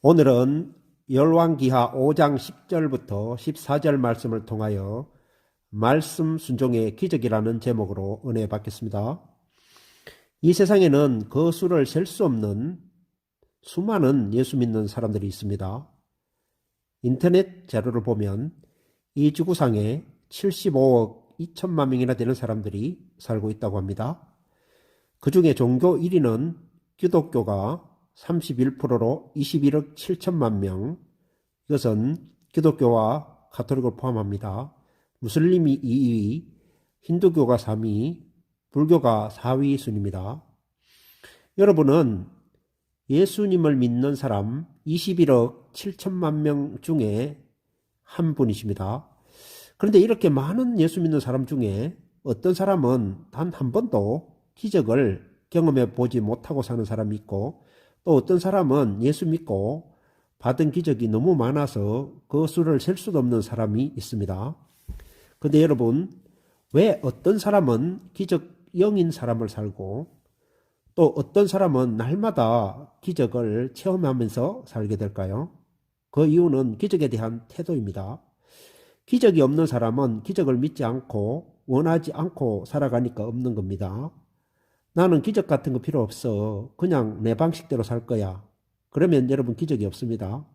오늘은 열왕기하 5장 10절부터 14절 말씀을 통하여 말씀 순종의 기적이라는 제목으로 은혜 받겠습니다. 이 세상에는 그 수를 셀 수 없는 수많은 예수 믿는 사람들이 있습니다. 인터넷 자료를 보면 이 지구상에 75억 2천만 명이나 되는 사람들이 살고 있다고 합니다. 그 중에 종교 1위는 기독교가 31%로 21억 7천만 명, 이것은 기독교와 가톨릭을 포함합니다. 무슬림이 2위, 힌두교가 3위, 불교가 4위 순입니다. 여러분은 예수님을 믿는 사람 21억 7천만 명 중에 한 분이십니다. 그런데 이렇게 많은 예수 믿는 사람 중에 어떤 사람은 단 한 번도 기적을 경험해 보지 못하고 사는 사람이 있고, 또 어떤 사람은 예수 믿고 받은 기적이 너무 많아서 그 수를 셀 수도 없는 사람이 있습니다. 그런데 여러분, 왜 어떤 사람은 기적 0인 사람을 살고 또 어떤 사람은 날마다 기적을 체험하면서 살게 될까요? 그 이유는 기적에 대한 태도입니다. 기적이 없는 사람은 기적을 믿지 않고 원하지 않고 살아가니까 없는 겁니다. 나는 기적 같은 거 필요 없어. 그냥 내 방식대로 살 거야. 그러면 여러분 기적이 없습니다.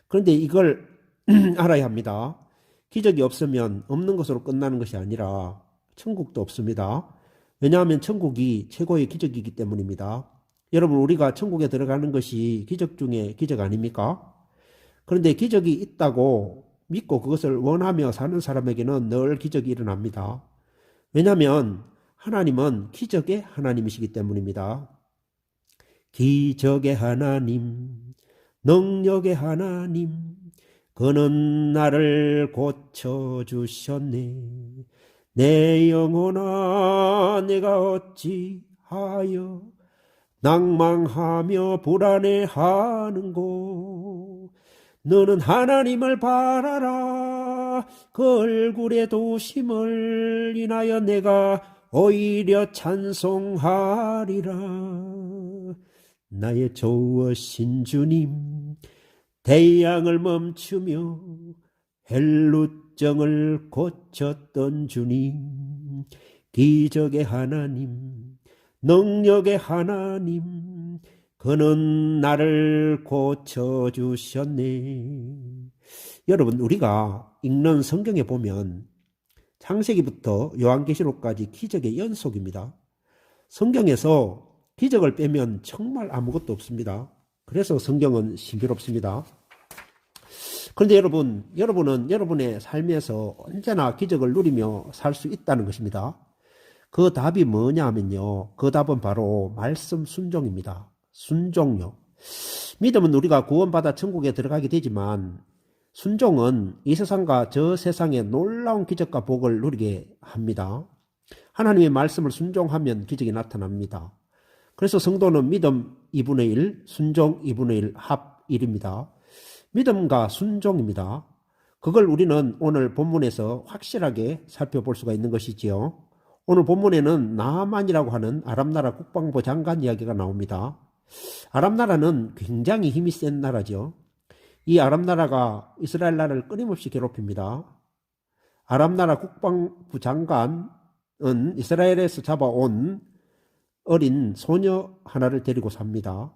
그런데 이걸 알아야 합니다. 기적이 없으면 없는 것으로 끝나는 것이 아니라 천국도 없습니다. 왜냐하면 천국이 최고의 기적이기 때문입니다. 여러분, 우리가 천국에 들어가는 것이 기적 중에 기적 아닙니까? 그런데 기적이 있다고 믿고 그것을 원하며 사는 사람에게는 늘 기적이 일어납니다. 왜냐하면 하나님은 기적의 하나님이시기 때문입니다. 기적의 하나님, 능력의 하나님, 그는 나를 고쳐주셨네. 내 영혼아, 내가 어찌하여 낭망하며 불안해하는고. 너는 하나님을 바라라. 그 얼굴의 도심을 인하여 내가 오히려 찬송하리라. 나의 좋으신 주님, 태양을 멈추며 헬루증을 고쳤던 주님, 기적의 하나님, 능력의 하나님, 그는 나를 고쳐주셨네. 여러분, 우리가 읽는 성경에 보면 창세기부터 요한계시록까지 기적의 연속입니다. 성경에서 기적을 빼면 정말 아무것도 없습니다. 그래서 성경은 신비롭습니다. 그런데 여러분은 여러분의 삶에서 언제나 기적을 누리며 살 수 있다는 것입니다. 그 답이 뭐냐 하면요, 그 답은 바로 말씀 순종입니다. 순종요. 믿음은 우리가 구원받아 천국에 들어가게 되지만, 순종은 이 세상과 저 세상의 놀라운 기적과 복을 누리게 합니다. 하나님의 말씀을 순종하면 기적이 나타납니다. 그래서 성도는 믿음 2분의 1, 순종 2분의 1, 합 1입니다. 믿음과 순종입니다. 그걸 우리는 오늘 본문에서 확실하게 살펴볼 수가 있는 것이지요. 오늘 본문에는 나아만이라고 하는 아람나라 국방부 장관 이야기가 나옵니다. 아람나라는 굉장히 힘이 센 나라죠. 이 아람나라가 이스라엘 나라를 끊임없이 괴롭힙니다. 아람나라 국방부 장관은 이스라엘에서 잡아온 어린 소녀 하나를 데리고 삽니다.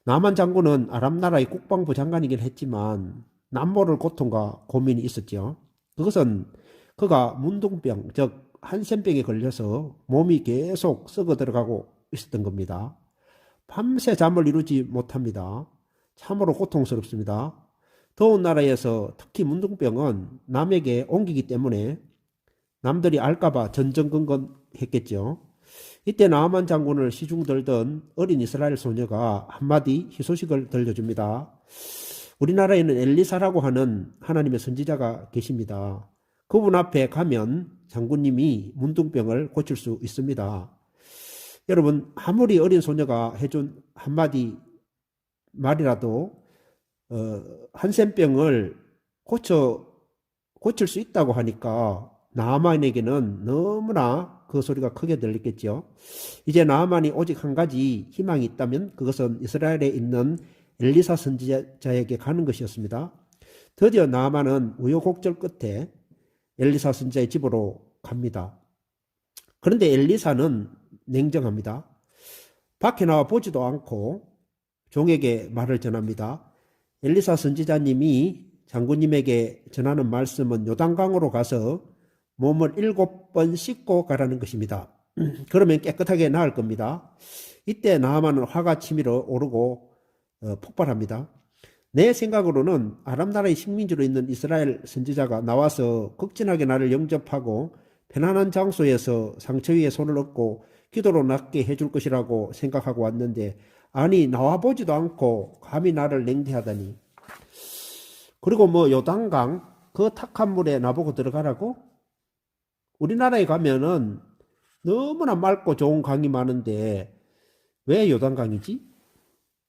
나만 장군은 아람나라의 국방부 장관이긴 했지만 남모를 고통과 고민이 있었죠. 그것은 그가 문둥병, 즉 한센병에 걸려서 몸이 계속 썩어 들어가고 있었던 겁니다. 밤새 잠을 이루지 못합니다. 참으로 고통스럽습니다. 더운 나라에서 특히 문둥병은 남에게 옮기기 때문에 남들이 알까봐 전전긍긍했겠죠. 이때 나아만 장군을 시중들던 어린 이스라엘 소녀가 한마디 희소식을 들려줍니다. 우리나라에는 엘리사라고 하는 하나님의 선지자가 계십니다. 그분 앞에 가면 장군님이 문둥병을 고칠 수 있습니다. 여러분, 아무리 어린 소녀가 해준 한마디 말이라도 한센병을 고칠 수 있다고 하니까 나아만에게는 너무나 그 소리가 크게 들렸겠죠. 이제 나아만이 오직 한 가지 희망이 있다면 그것은 이스라엘에 있는 엘리사 선지자에게 가는 것이었습니다. 드디어 나아만은 우여곡절 끝에 엘리사 선지자의 집으로 갑니다. 그런데 엘리사는 냉정합니다. 밖에 나와 보지도 않고 종에게 말을 전합니다. 엘리사 선지자님이 장군님에게 전하는 말씀은 요단강으로 가서 몸을 7번 씻고 가라는 것입니다. 그러면 깨끗하게 나을 겁니다. 이때 나아만은 화가 치밀어 오르고 폭발합니다. 내 생각으로는 아람 나라의 식민지로 있는 이스라엘 선지자가 나와서 극진하게 나를 영접하고 편안한 장소에서 상처 위에 손을 얹고 기도로 낫게 해줄 것이라고 생각하고 왔는데, 아니 나와보지도 않고 감히 나를 냉대하다니. 그리고 요단강 그 탁한 물에 나보고 들어가라고? 우리나라에 가면은 너무나 맑고 좋은 강이 많은데 왜 요단강이지?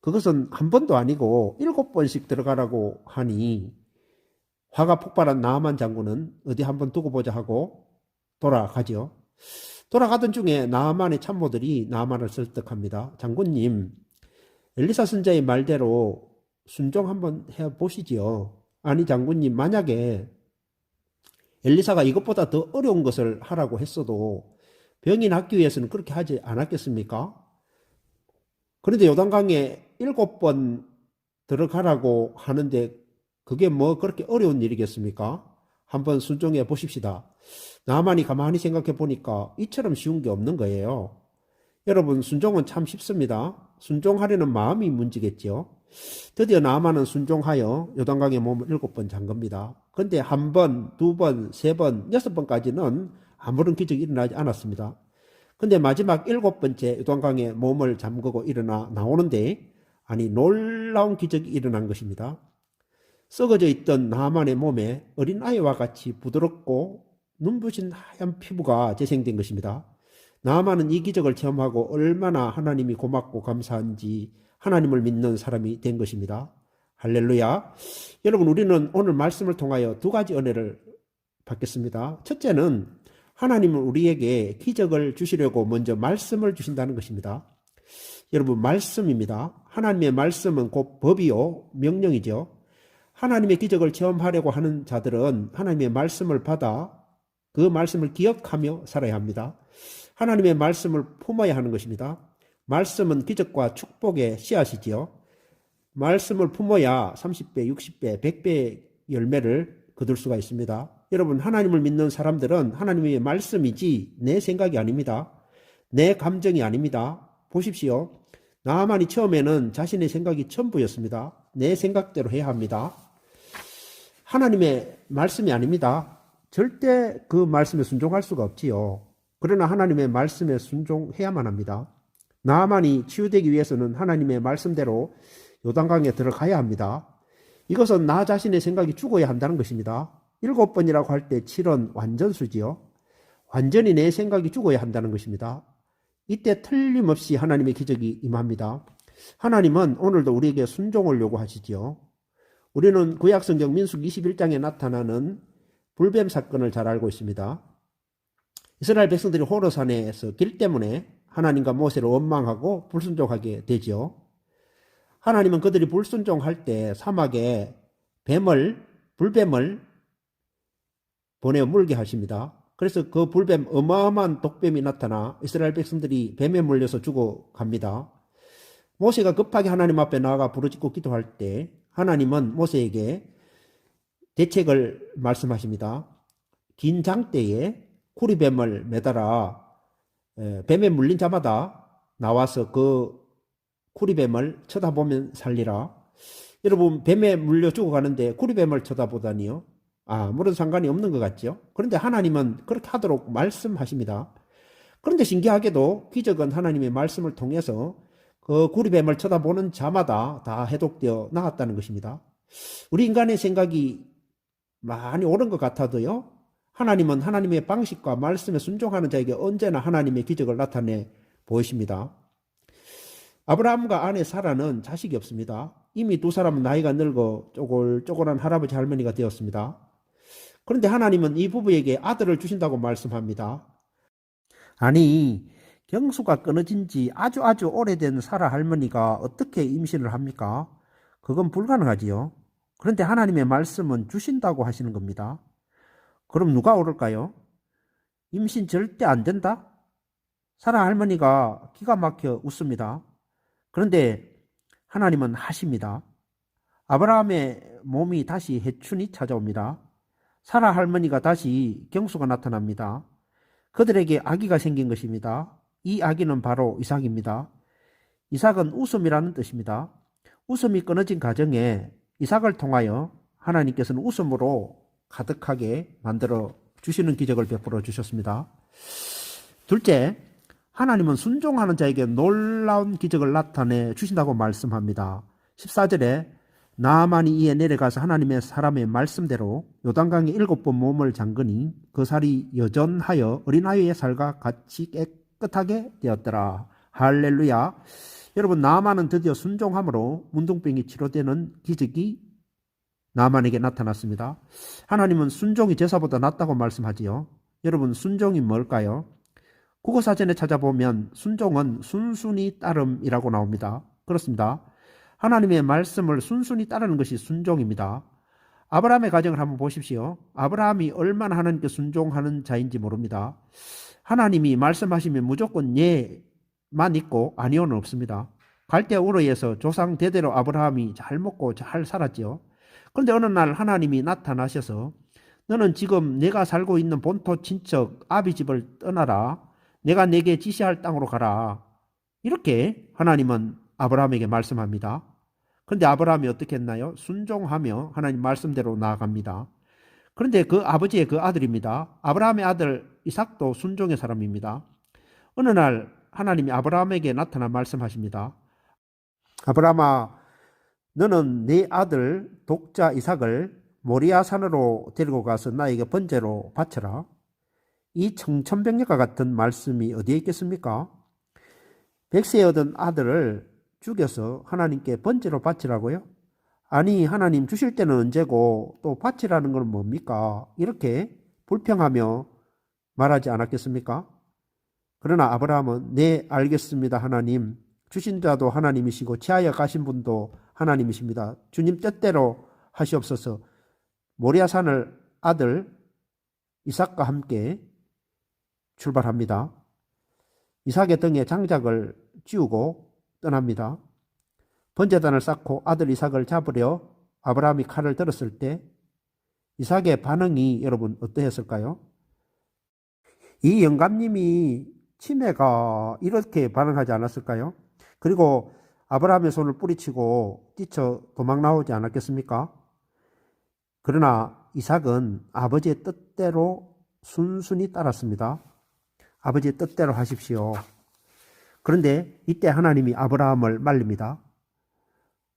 그것은 한 번도 아니고 7번씩 들어가라고 하니 화가 폭발한 나아만 장군은 어디 한번 두고 보자 하고 돌아가죠. 돌아가던 중에 나아만의 참모들이 나아만을 설득합니다. 장군님, 엘리사 선지자의 말대로 순종 한번 해보시지요. 아니 장군님, 만약에 엘리사가 이것보다 더 어려운 것을 하라고 했어도 병이 낫기 위해서는 그렇게 하지 않았겠습니까? 그런데 요단강에 7번 들어가라고 하는데 그게 그렇게 어려운 일이겠습니까? 한번 순종해 보십시다. 나만이 가만히 생각해 보니까 이처럼 쉬운 게 없는 거예요. 여러분, 순종은 참 쉽습니다. 순종하려는 마음이 문제겠죠. 드디어 나아만은 순종하여 요단강에 몸을 7번 잠깁니다. 그런데 1번, 2번, 3번, 6번까지는 아무런 기적이 일어나지 않았습니다. 근데 마지막 7번째 요단강에 몸을 잠그고 일어나 나오는데, 아니 놀라운 기적이 일어난 것입니다. 썩어져 있던 나아만의 몸에 어린아이와 같이 부드럽고 눈부신 하얀 피부가 재생된 것입니다. 나아만은 이 기적을 체험하고 얼마나 하나님이 고맙고 감사한지 하나님을 믿는 사람이 된 것입니다. 할렐루야. 여러분, 우리는 오늘 말씀을 통하여 2가지 은혜를 받겠습니다. 첫째는 하나님은 우리에게 기적을 주시려고 먼저 말씀을 주신다는 것입니다. 여러분, 말씀입니다. 하나님의 말씀은 곧 법이요 명령이죠. 하나님의 기적을 체험하려고 하는 자들은 하나님의 말씀을 받아 그 말씀을 기억하며 살아야 합니다. 하나님의 말씀을 품어야 하는 것입니다. 말씀은 기적과 축복의 씨앗이지요. 말씀을 품어야 30배, 60배, 100배의 열매를 거둘 수가 있습니다. 여러분, 하나님을 믿는 사람들은 하나님의 말씀이지 내 생각이 아닙니다. 내 감정이 아닙니다. 보십시오. 나아만이 처음에는 자신의 생각이 전부였습니다. 내 생각대로 해야 합니다. 하나님의 말씀이 아닙니다. 절대 그 말씀에 순종할 수가 없지요. 그러나 하나님의 말씀에 순종해야만 합니다. 나아만이 치유되기 위해서는 하나님의 말씀대로 요단강에 들어가야 합니다. 이것은 나 자신의 생각이 죽어야 한다는 것입니다. 7번이라고 할 때 7은 완전수지요. 완전히 내 생각이 죽어야 한다는 것입니다. 이때 틀림없이 하나님의 기적이 임합니다. 하나님은 오늘도 우리에게 순종을 요구하시지요. 우리는 구약성경 민수기 21장에 나타나는 불뱀 사건을 잘 알고 있습니다. 이스라엘 백성들이 호르산에서 길 때문에 하나님과 모세를 원망하고 불순종하게 되지요. 하나님은 그들이 불순종할 때 사막에 불뱀을 보내어 물게 하십니다. 그래서 그 불뱀, 어마어마한 독뱀이 나타나 이스라엘 백성들이 뱀에 물려서 죽어갑니다. 모세가 급하게 하나님 앞에 나아가 부르짖고 기도할 때 하나님은 모세에게 대책을 말씀하십니다. 긴 장대에 구리뱀을 매달아 뱀에 물린 자마다 나와서 그 구리뱀을 쳐다보면 살리라. 여러분, 뱀에 물려 죽어가는데 구리뱀을 쳐다보다니요? 아무런 상관이 없는 것 같죠? 그런데 하나님은 그렇게 하도록 말씀하십니다. 그런데 신기하게도 기적은 하나님의 말씀을 통해서 그 구리뱀을 쳐다보는 자마다 다 해독되어 나갔다는 것입니다. 우리 인간의 생각이 많이 옳은 것 같아도요, 하나님은 하나님의 방식과 말씀에 순종하는 자에게 언제나 하나님의 기적을 나타내 보이십니다. 아브라함과 아내 사라는 자식이 없습니다. 이미 두 사람은 나이가 늙어 쪼글쪼글한 할아버지 할머니가 되었습니다. 그런데 하나님은 이 부부에게 아들을 주신다고 말씀합니다. 아니, 경수가 끊어진 지 아주 오래된 사라 할머니가 어떻게 임신을 합니까? 그건 불가능하지요. 그런데 하나님의 말씀은 주신다고 하시는 겁니다. 그럼 누가 오를까요? 임신 절대 안 된다? 사라 할머니가 기가 막혀 웃습니다. 그런데 하나님은 하십니다. 아브라함의 몸이 다시 해춘이 찾아옵니다. 사라 할머니가 다시 경수가 나타납니다. 그들에게 아기가 생긴 것입니다. 이 아기는 바로 이삭입니다. 이삭은 웃음이라는 뜻입니다. 웃음이 끊어진 가정에 이삭을 통하여 하나님께서는 웃음으로 가득하게 만들어 주시는 기적을 베풀어 주셨습니다. 둘째, 하나님은 순종하는 자에게 놀라운 기적을 나타내 주신다고 말씀합니다. 14절에 나아만이 이에 내려가서 하나님의 사람의 말씀대로 요단강에 7번 몸을 잠그니 그 살이 여전하여 어린아이의 살과 같이 깨끗하게 되었더라. 할렐루야. 여러분, 나아만은 드디어 순종함으로 문둥병이 치료되는 기적이 나아만에게 나타났습니다. 하나님은 순종이 제사보다 낫다고 말씀하지요. 여러분, 순종이 뭘까요? 국어사전에 찾아보면 순종은 순순히 따름이라고 나옵니다. 그렇습니다. 하나님의 말씀을 순순히 따르는 것이 순종입니다. 아브라함의 가정을 한번 보십시오. 아브라함이 얼마나 하나님께 순종하는 자인지 모릅니다. 하나님이 말씀하시면 무조건 예만 있고 아니오는 없습니다. 갈대아 우르에서 조상 대대로 아브라함이 잘 먹고 잘 살았지요. 그런데 어느 날 하나님이 나타나셔서 너는 지금 내가 살고 있는 본토 친척 아비 집을 떠나라. 내가 내게 지시할 땅으로 가라. 이렇게 하나님은 아브라함에게 말씀합니다. 그런데 아브라함이 어떻게 했나요? 순종하며 하나님 말씀대로 나아갑니다. 그런데 그 아버지의 그 아들입니다. 아브라함의 아들 이삭도 순종의 사람입니다. 어느 날 하나님이 아브라함에게 나타나 말씀하십니다. 아브라함아, 너는 네 아들 독자 이삭을 모리아 산으로 데리고 가서 나에게 번제로 바쳐라. 이 청천벽력과 같은 말씀이 어디에 있겠습니까? 백세에 얻은 아들을 죽여서 하나님께 번제로 바치라고요? 아니, 하나님 주실 때는 언제고 또 바치라는 건 뭡니까? 이렇게 불평하며 말하지 않았겠습니까? 그러나 아브라함은 네, 알겠습니다. 하나님. 주신 자도 하나님이시고 치하여 가신 분도 하나님이십니다. 주님 뜻대로 하시옵소서. 모리아산을 아들 이삭과 함께 출발합니다. 이삭의 등에 장작을 씌우고 떠납니다. 번제단을 쌓고 아들 이삭을 잡으려 아브라함이 칼을 들었을 때 이삭의 반응이 여러분 어떠했을까요? 이 영감님이 치매가 이렇게 반응하지 않았을까요? 그리고 아브라함의 손을 뿌리치고 뛰쳐 도망 나오지 않았겠습니까? 그러나 이삭은 아버지의 뜻대로 순순히 따랐습니다. 아버지의 뜻대로 하십시오. 그런데 이때 하나님이 아브라함을 말립니다.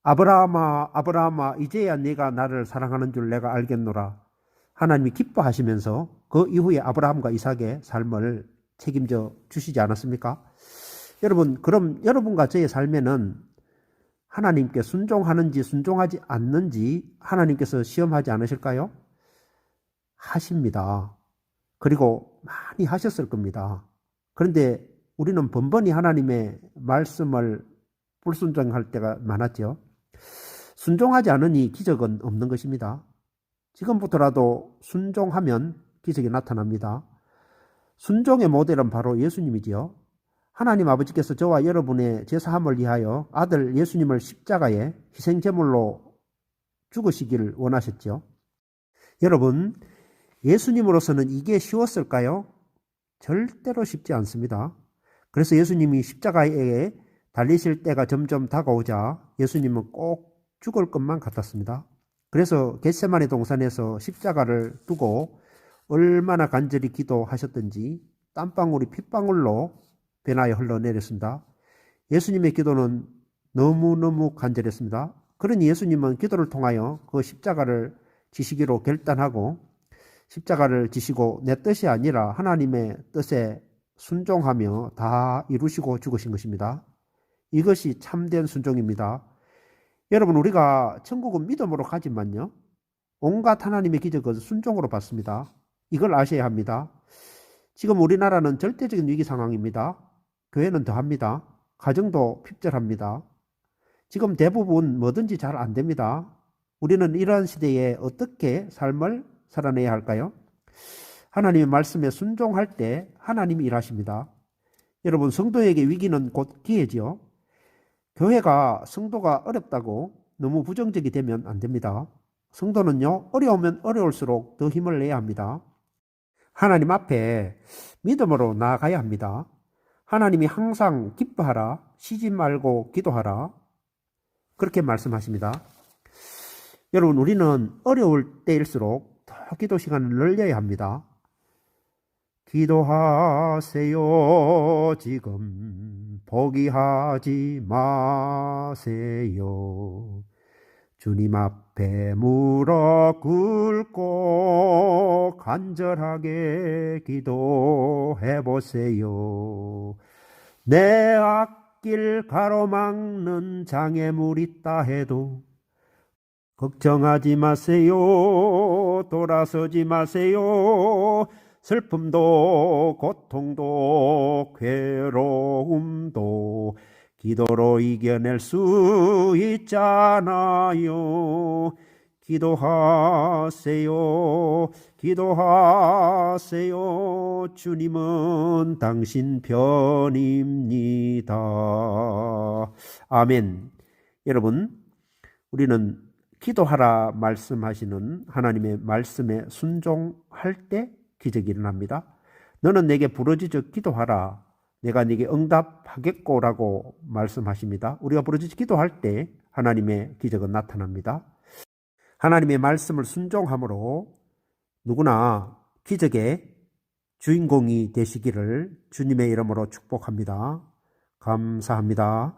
아브라함아, 아브라함아, 이제야 네가 나를 사랑하는 줄 내가 알겠노라. 하나님이 기뻐하시면서 그 이후에 아브라함과 이삭의 삶을 책임져 주시지 않았습니까? 여러분, 그럼 여러분과 저의 삶에는 하나님께 순종하는지 순종하지 않는지 하나님께서 시험하지 않으실까요? 하십니다. 그리고 많이 하셨을 겁니다. 그런데 우리는 번번이 하나님의 말씀을 불순종할 때가 많았죠. 순종하지 않으니 기적은 없는 것입니다. 지금부터라도 순종하면 기적이 나타납니다. 순종의 모델은 바로 예수님이지요. 하나님 아버지께서 저와 여러분의 제사함을 위하여 아들 예수님을 십자가에 희생제물로 죽으시기를 원하셨죠. 여러분, 예수님으로서는 이게 쉬웠을까요? 절대로 쉽지 않습니다. 그래서 예수님이 십자가에 달리실 때가 점점 다가오자 예수님은 꼭 죽을 것만 같았습니다. 그래서 겟세마네 동산에서 십자가를 두고 얼마나 간절히 기도하셨던지 땀방울이 핏방울로 변하여 흘러내렸습니다. 예수님의 기도는 너무너무 간절했습니다. 그러니 예수님은 기도를 통하여 그 십자가를 지시기로 결단하고 십자가를 지시고 내 뜻이 아니라 하나님의 뜻에 순종하며 다 이루시고 죽으신 것입니다. 이것이 참된 순종입니다. 여러분, 우리가 천국은 믿음으로 가지만요, 온갖 하나님의 기적은 순종으로 받습니다. 이걸 아셔야 합니다. 지금 우리나라는 절대적인 위기 상황입니다. 교회는 더합니다. 가정도 핍절합니다. 지금 대부분 뭐든지 잘 안 됩니다. 우리는 이러한 시대에 어떻게 삶을 살아내야 할까요? 하나님의 말씀에 순종할 때 하나님이 일하십니다. 여러분, 성도에게 위기는 곧 기회지요. 교회가 성도가 어렵다고 너무 부정적이 되면 안 됩니다. 성도는요, 어려우면 어려울수록 더 힘을 내야 합니다. 하나님 앞에 믿음으로 나아가야 합니다. 하나님이 항상 기뻐하라, 쉬지 말고 기도하라, 그렇게 말씀하십니다. 여러분, 우리는 어려울 때일수록 더 기도 시간을 늘려야 합니다. 기도하세요. 지금 포기하지 마세요. 주님 앞에 무릎 꿇고 간절하게 기도해 보세요. 내 앞길 가로막는 장애물 있다 해도 걱정하지 마세요. 돌아서지 마세요. 슬픔도 고통도 괴로움도 기도로 이겨낼 수 있잖아요. 기도하세요. 기도하세요. 주님은 당신 편입니다. 아멘. 여러분, 우리는 기도하라 말씀하시는 하나님의 말씀에 순종할 때 기적이 일어납니다. 너는 내게 부르짖어 기도하라. 내가 네게 응답하겠고라고 말씀하십니다. 우리가 부르짖어 기도할 때 하나님의 기적은 나타납니다. 하나님의 말씀을 순종함으로 누구나 기적의 주인공이 되시기를 주님의 이름으로 축복합니다. 감사합니다.